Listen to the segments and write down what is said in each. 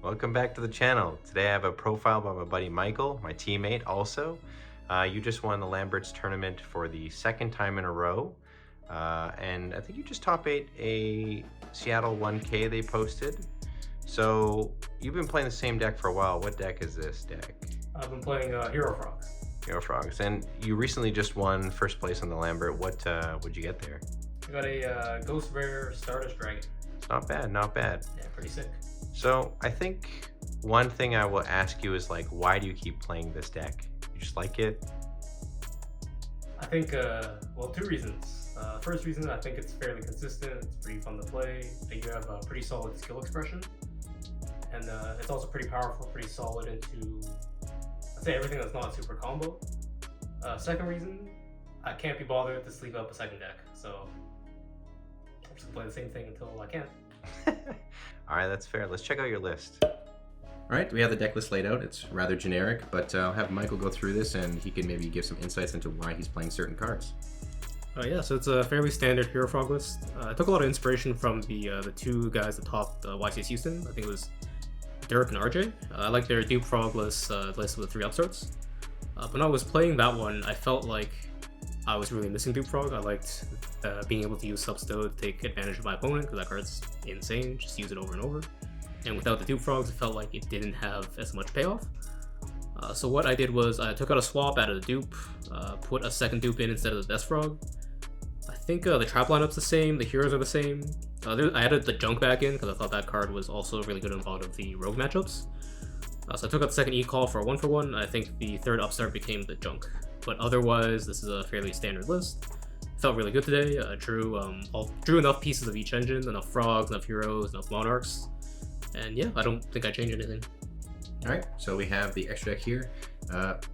Welcome back to the channel. Today I have a profile by my buddy Michael, my teammate also. You just won the Lambert's tournament for the second time in a row. And I think you just top 8 a Seattle 1K they posted. So you've been playing the same deck for a while. What deck is this deck? I've been playing Hero Frogs. Hero Frogs. And you recently just won first place on the Lambert. What'd you get there? I got a Ghost Rare Stardust Dragon. Not bad, not bad. Yeah, pretty sick. So I think one thing I will ask you is like, why do you keep playing this deck? You just like it? I think, well, two reasons. First reason, I think it's fairly consistent. It's pretty fun to play. I think you have a pretty solid skill expression. And it's also pretty powerful, pretty solid into, I'd say, everything that's not super combo. Second reason, I can't be bothered to sleeve up a second deck. So I'm just gonna play the same thing until I can. All right, that's fair. Let's check out your list. All right, we have the deck list laid out. It's rather generic, but I'll have Michael go through this and he can maybe give some insights into why he's playing certain cards. Yeah, so it's a fairly standard Hero Frog list. I took a lot of inspiration from the two guys that topped YCS Houston. I think it was Dirk and RJ. I like their Dupe Frog list with 3 upstarts. But when I was playing that one, I felt like I was really missing Dupe Frog. I liked being able to use Substo to take advantage of my opponent, because that card's insane, just use it over and over. And without the Dupe Frogs, it felt like it didn't have as much payoff. So what I did was I took out a swap out of the Dupe, put a second Dupe in instead of the Death Frog. I think the trap lineup's the same, the heroes are the same. I added the Junk back in because I thought that card was also really good in a lot of the rogue matchups. So I took out the second E-Call for a 1-for-1. I think the third upstart became the Junk. But otherwise, this is a fairly standard list. Felt really good today. Drew enough pieces of each engine, enough frogs, enough heroes, enough monarchs. And yeah, I don't think I changed anything. All right, so we have the extra deck here.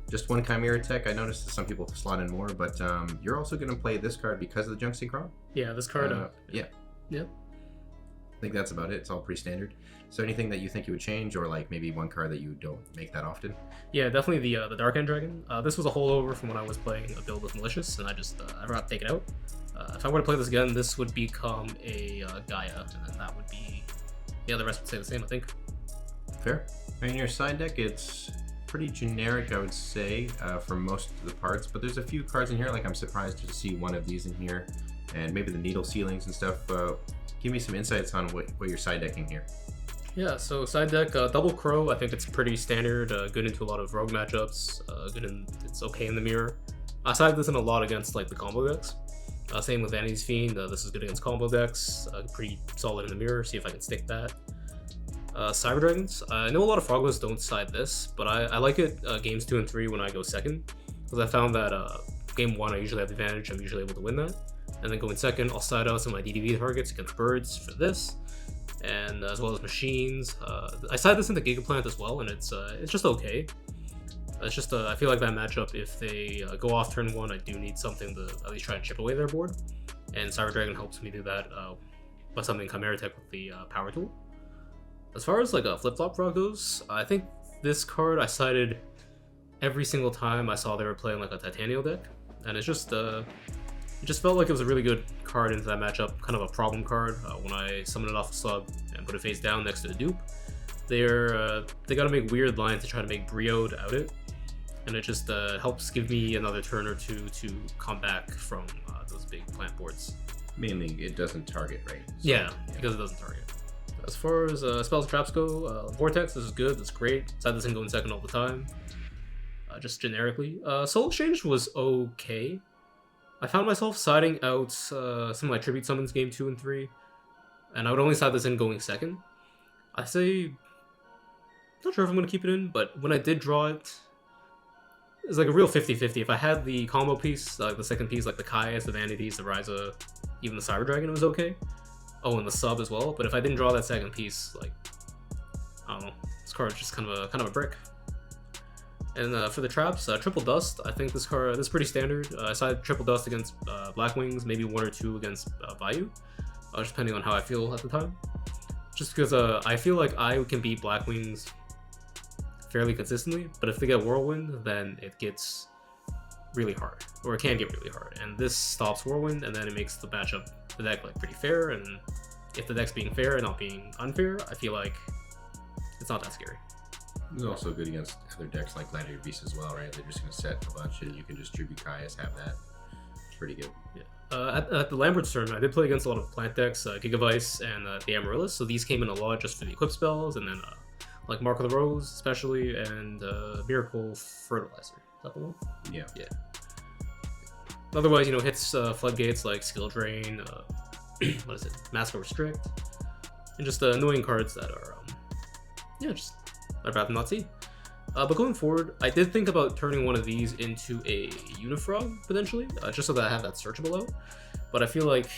Just one Chimera tech. I noticed that some people slot in more, but you're also going to play this card because of the Junk Synchron? Yeah, this card. Yeah. Yep. I think that's about it. It's all pretty standard. So anything that you think you would change, or like maybe one card that you don't make that often? Yeah, definitely the Dark End Dragon. This was a holdover from when I was playing a build with Malicious, and I just I'd rather take it out. If I were to play this again, this would become a Gaia, and then that would be, yeah, the rest would stay the same, I think. Fair. I mean, your side deck, it's pretty generic, I would say, for most of the parts, but there's a few cards in here. Like, I'm surprised to see one of these in here, and maybe the needle ceilings and stuff. Give me some insights on what you're side decking here. Yeah, so side deck, Double Crow, I think it's pretty standard, good into a lot of rogue matchups, it's okay in the mirror. I side this in a lot against like the combo decks. Same with Vanity's Fiend, this is good against combo decks, pretty solid in the mirror, see if I can stick that. Cyber Dragons, I know a lot of frog lists don't side this, but I like it games 2 and 3 when I go second, because I found that game 1 I usually have the advantage, I'm usually able to win that. And then going second, I'll side out some of my DDV targets against birds for this, and as well as machines. I side this into Gigaplant as well, and it's just okay. It's just I feel like that matchup, if they go off turn 1, I do need something to at least try and chip away their board, and Cyber Dragon helps me do that by something Chimera Tech with the Power Tool. As far as like a flip-flop frog goes, I think this card I sided every single time I saw they were playing like a Titanium deck, and it just felt like it was a really good card into that matchup, kind of a problem card. When I summon it off the slug and put it face down next to the Dupe, they gotta make weird lines to try to make Brio to out it, and it just helps give me another turn or two to come back from those big plant boards. Mainly, it doesn't target, right? So, yeah, because it doesn't target. As far as spells and traps go, Vortex, this is good, that's great. Side this in going second all the time. Just generically. Soul Exchange was okay. I found myself siding out some of my Tribute Summons game 2 and 3, and I would only side this in going second. I say, not sure if I'm going to keep it in, but when I did draw it, it's like a real 50-50. If I had the combo piece, like the second piece, like the Kaias, the Vanities, the Ryza, even the Cyber Dragon, it was okay. Oh, and the sub as well, but if I didn't draw that second piece, like, I don't know, this card is just kind of a brick. And for the traps, Triple Dust, I think this card is pretty standard. I side Triple Dust against Black Wings, maybe 1 or 2 against Bayou, just depending on how I feel at the time. Just because I feel like I can beat Black Wings fairly consistently, but if they get Whirlwind, then it gets really hard, or it can get really hard. And this stops Whirlwind, and then it makes the matchup, the deck, like pretty fair. And if the deck's being fair and not being unfair, I feel like it's not that scary. It's also good against other decks like Gladiator Beast as well, right? They're just going to set a bunch and you can just tribute Caius, have that. Pretty good. Yeah. At the Lambert's turn, I did play against a lot of plant decks, Gigavice and the Amaryllis, so these came in a lot just for the equip spells, and then like Mark of the Rose especially, and Miracle Fertilizer. Is that the one? Yeah. Yeah. Otherwise, hits floodgates like Skill Drain, what is it? Mask of Restrict, and just annoying cards that are, just I'd rather not see. But going forward, I did think about turning one of these into a Unifrog, potentially, just so that I have that searchable out. But I feel like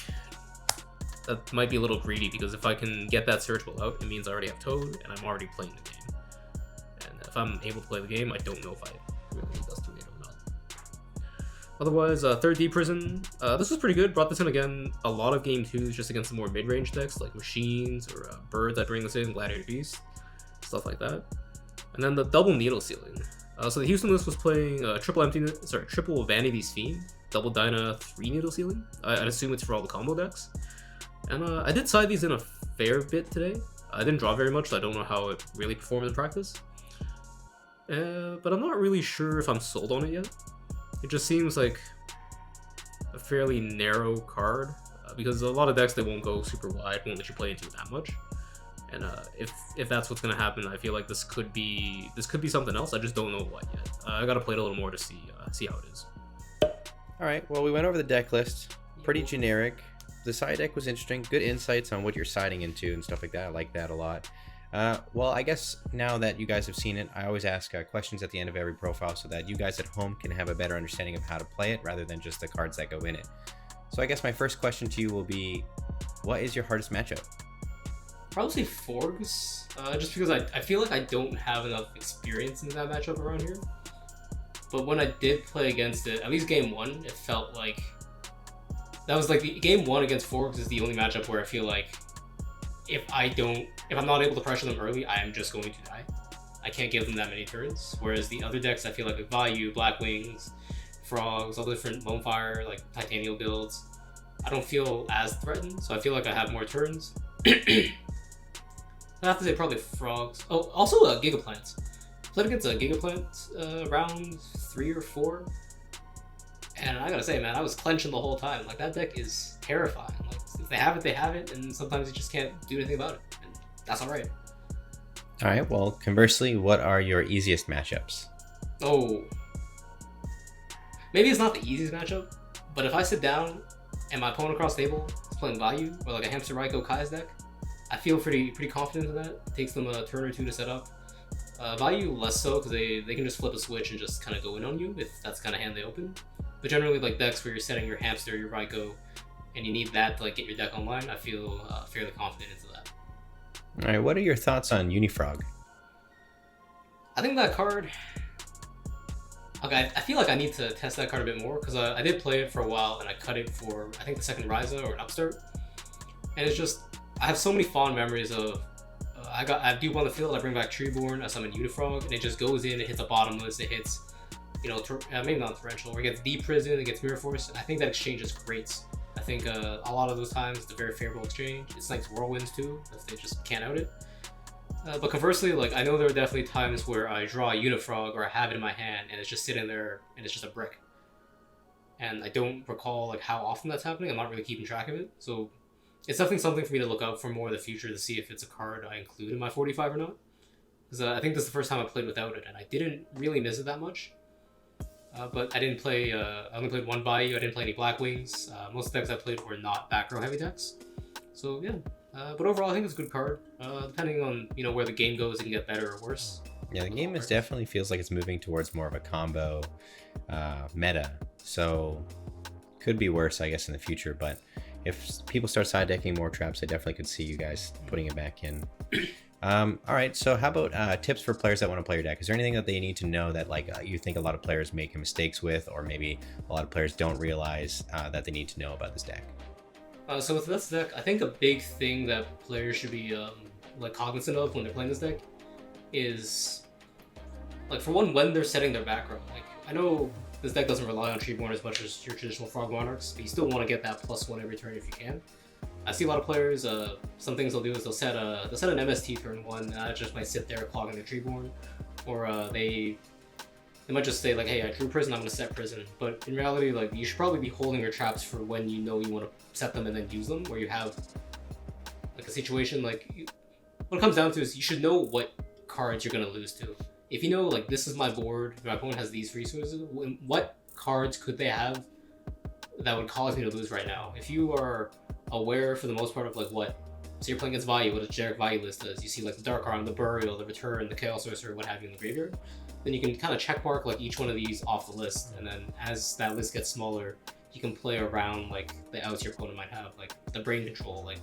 that might be a little greedy, because if I can get that searchable out, it means I already have Toad, and I'm already playing the game. And if I'm able to play the game, I don't know if I really need Dust Tornado or not. Otherwise, 3rd Prison, this was pretty good. Brought this in again a lot of game 2s just against the more mid-range decks, like Machines or Birds that bring this in, Gladiator Beast, stuff like that. And then the double Needle Ceiling. So the Houston list was playing triple Vanity's Fiend, double Dyna, 3 Needle Ceiling. I'd assume it's for all the combo decks. And I did side these in a fair bit today. I didn't draw very much, so I don't know how it really performed in practice. But I'm not really sure if I'm sold on it yet. It just seems like a fairly narrow card, because a lot of decks that won't go super wide won't let you play into it that much. And if that's what's gonna happen, I feel like this could be something else. I just don't know what yet. I gotta play it a little more to see how it is. All right. Well, we went over the deck list. Pretty generic. The side deck was interesting. Good insights on what you're siding into and stuff like that. I like that a lot. Well, I guess now that you guys have seen it, I always ask questions at the end of every profile so that you guys at home can have a better understanding of how to play it rather than just the cards that go in it. So I guess my first question to you will be, what is your hardest matchup? Probably say Forgs, just because I feel like I don't have enough experience in that matchup around here. But when I did play against it, at least game 1, it felt like that was like the game 1 against Forgs is the only matchup where I feel like if I'm not able to pressure them early, I am just going to die. I can't give them that many turns. Whereas the other decks, I feel like with Value, Black Wings, Frogs, all the different Bonefire, like Titanium builds, I don't feel as threatened, so I feel like I have more turns. I have to say probably Frogs. Oh, also Gigaplants. Played against a Gigaplant round 3 or 4. And I gotta say, man, I was clenching the whole time. Like, that deck is terrifying. Like, if they have it, they have it, and sometimes you just can't do anything about it. And that's alright. All right. Well, conversely, what are your easiest matchups? Oh. Maybe it's not the easiest matchup, but if I sit down and my opponent across the table is playing Value, or like a Hamster Raikou Kai's deck, I feel pretty confident in that. It takes them a turn or 2 to set up. Value less so, because they can just flip a switch and just kind of go in on you if that's kind of hand they open. But generally, like decks where you're setting your Hamster, your Raikou, and you need that to like get your deck online, I feel fairly confident into that. All right. What are your thoughts on Unifrog? I think that card. Okay, I feel like I need to test that card a bit more, because I did play it for a while and I cut it for I think the second Ryza or an Upstart, and it's just I have so many fond memories of. I do on the field. I bring back Treeborn. I summon Unifrog, and it just goes in. It hits a bottomless. It hits, maybe not torrential. Or it gets Deep Prison. It gets Mirror Force. And I think that exchange is great. I think a lot of those times it's a very favorable exchange. It's like Whirlwinds too, if they just can't out it. But conversely, like I know there are definitely times where I draw a Unifrog or I have it in my hand and it's just sitting there and it's just a brick. And I don't recall like how often that's happening. I'm not really keeping track of it, so. It's definitely something for me to look out for more in the future to see if it's a card I include in my 45 or not. Because I think this is the first time I played without it, and I didn't really miss it that much. But I didn't play, I only played 1 Bayou, I didn't play any Black Wings. Most of the decks I played were not back row heavy decks. So yeah, but overall I think it's a good card. Depending on where the game goes, it can get better or worse. Yeah, the game definitely feels like it's moving towards more of a combo meta. So could be worse, I guess, in the future, but if people start side decking more traps, I definitely could see you guys putting it back in. All right, so how about tips for players that want to play your deck? Is there anything that they need to know that you think a lot of players make mistakes with, or maybe a lot of players don't realize that they need to know about this deck? So with this deck, I think a big thing that players should be cognizant of when they're playing this deck is, for one, when they're setting their back row. I know this deck doesn't rely on Treeborn as much as your traditional Frog Monarchs, but you still want to get that +1 every turn if you can. I see a lot of players. Some things they'll do is they'll set an MST turn 1. Just might sit there clogging their Treeborn, or they might just say like, hey, I drew prison, I'm gonna set prison. But in reality, like you should probably be holding your traps for when you know you want to set them and then use them, where you have like a situation like what it comes down to is you should know what cards you're gonna lose to. If you know like this is my board, my opponent has these resources, what cards could they have that would cause me to lose right now? If you are aware for the most part of like what, so you're playing against value, what a generic value list does, you see like the Dark Arm, the Burial, the Return, the Chaos Sorcerer, what have you in the graveyard, then you can kind of check mark like each one of these off the list, and then as that list gets smaller, you can play around like the outs your opponent might have, like the Brain Control, like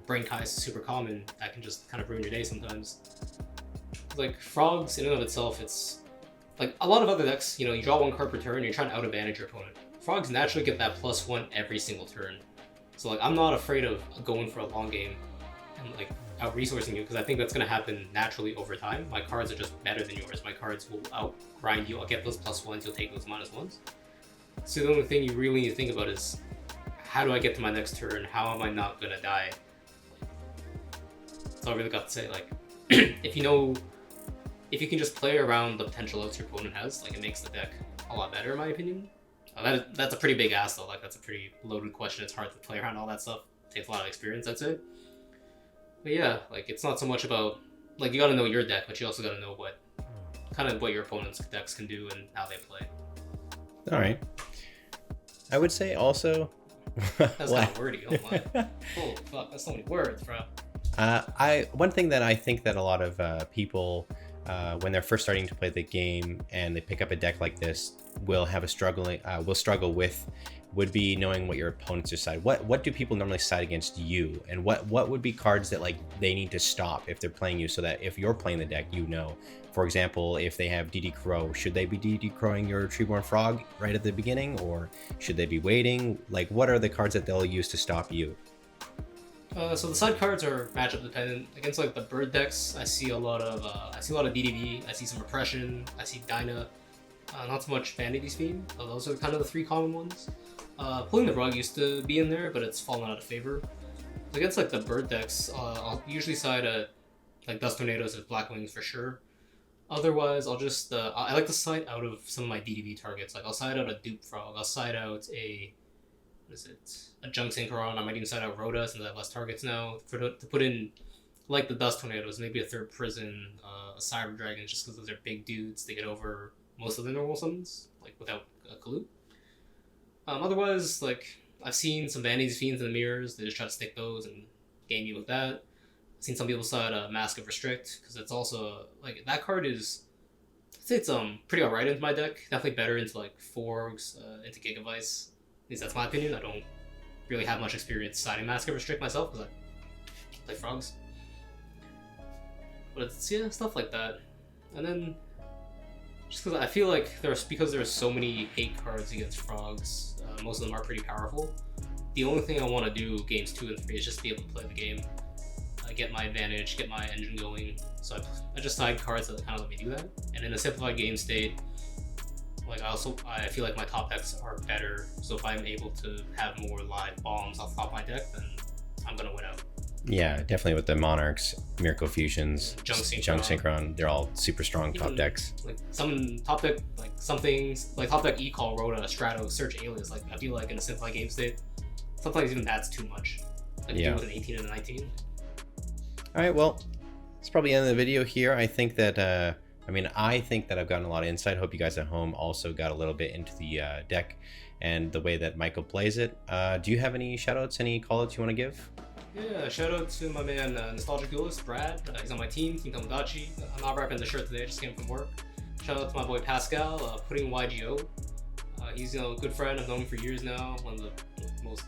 Brain Kai is super common, that can just kind of ruin your day sometimes. Like Frogs in and of itself, it's like a lot of other decks, you know, you draw 1 card per turn, you're trying to out advantage your opponent. Frogs naturally get that +1 every single turn. So like I'm not afraid of going for a long game and like out resourcing you, because I think that's gonna happen naturally over time. My cards are just better than yours. My cards will out grind you. I'll get those +1s, you'll take those -1s. So the only thing you really need to think about is how do I get to my next turn? How am I not gonna die? That's all I really got to say. Like if you can just play around the potential outs your opponent has, like it makes the deck a lot better in my opinion. That's a pretty big ask though, like that's a pretty loaded question. It's hard to play around all that stuff. It takes a lot of experience, I'd say. But yeah, like it's not so much about, like you gotta know your deck, but you also gotta know what your opponent's decks can do and how they play. All right. I would say also... That's kind of wordy, don't lie. Holy fuck, that's so many words, bro. One thing that I think that a lot of people, when they're first starting to play the game and they pick up a deck like this, will struggle with would be knowing what your opponents decide. What do people normally side against you, and what would be cards that like they need to stop if they're playing you, so that if you're playing the deck, you know. For example, if they have DD Crow, should they be DD Crowing your Treeborn Frog right at the beginning, or should they be waiting? Like, what are the cards that they'll use to stop you? So the side cards are matchup dependent. Against like the bird decks, I see a lot of DDB. I see some Repression. I see Dyna. Not so much Vanity's Fiend. Those are kind of the 3 common ones. Pulling the Rug used to be in there, but it's fallen out of favor. So against like the bird decks, I'll usually side at like Dust Tornadoes and Black Wings for sure. Otherwise, I'll just I like to side out of some of my DDB targets. Like I'll side out a Dupe Frog. I'll side out a Junk Synchron. I might even side out Rhoda since I have less targets now to put in like the Dust Tornadoes, maybe a 3rd Prison, a Cyber Dragon, just because those are big dudes. They get over most of the normal summons, like without a clue. Otherwise, like I've seen some Vanity's Fiends in the mirrors. They just try to stick those and game you with that. I've seen some people side Mask of Restrict, because it's also like that card is, I'd say it's pretty alright into my deck. Definitely better into like Forgs, into Gigavice. At least that's my opinion. I don't really have much experience siding Mask of Restrict myself because I play Frogs. But it's, yeah, stuff like that. And then just because I feel like because there are so many hate cards against Frogs, most of them are pretty powerful. The only thing I want to do games 2 and 3 is just be able to play the game, get my advantage, get my engine going. So I just side cards that kind of let me do that. And in a simplified game state, like I feel like my top decks are better. So if I'm able to have more live bombs off top of my deck, then I'm gonna win out. Yeah, definitely with the Monarchs, Miracle Fusions, Junk Synchron, they're all super strong top decks. Like some top deck, like some things, like top deck E-Call, Rhoda, Strato, Search Alias, like I feel like in a simplified game state, sometimes even that's too much. Like yeah. Do with an 18 and a 19. All right, well, it's probably the end of the video here. I think that, I think that I've gotten a lot of insight. Hope you guys at home also got a little bit into the deck and the way that Michael plays it. Do you have any shoutouts, any callouts you want to give? Yeah, shout out to my man Nostalgic Duelist, Brad. He's on my team, Team Tomodachi. I'm not repping the shirt today, I just came from work. Shout out to my boy Pascal, putting YGO. He's a good friend, I've known him for years now. One of the most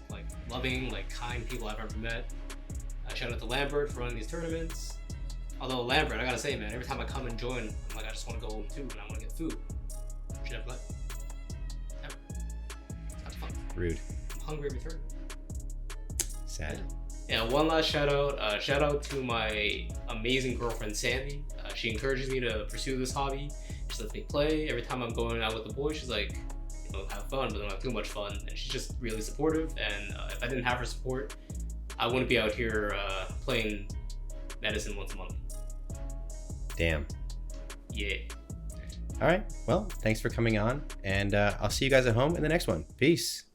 loving, kind people I've ever met. Shout out to Lambert for running these tournaments. Although Lambert, I gotta say, man, every time I come and join, I'm like, I just want to go home too, and I want to get food. Should have let. Never. That's fun. Rude. I'm hungry every tournament. Sad. Yeah, one last shout out. Shout out to my amazing girlfriend Sandy. She encourages me to pursue this hobby. She lets me play. Every time I'm going out with the boys, she's like, have fun, but don't have too much fun. And she's just really supportive. And if I didn't have her support, I wouldn't be out here playing Edison once a month. Damn. Yeah. All right. Well, thanks for coming on, and I'll see you guys at home in the next one. Peace.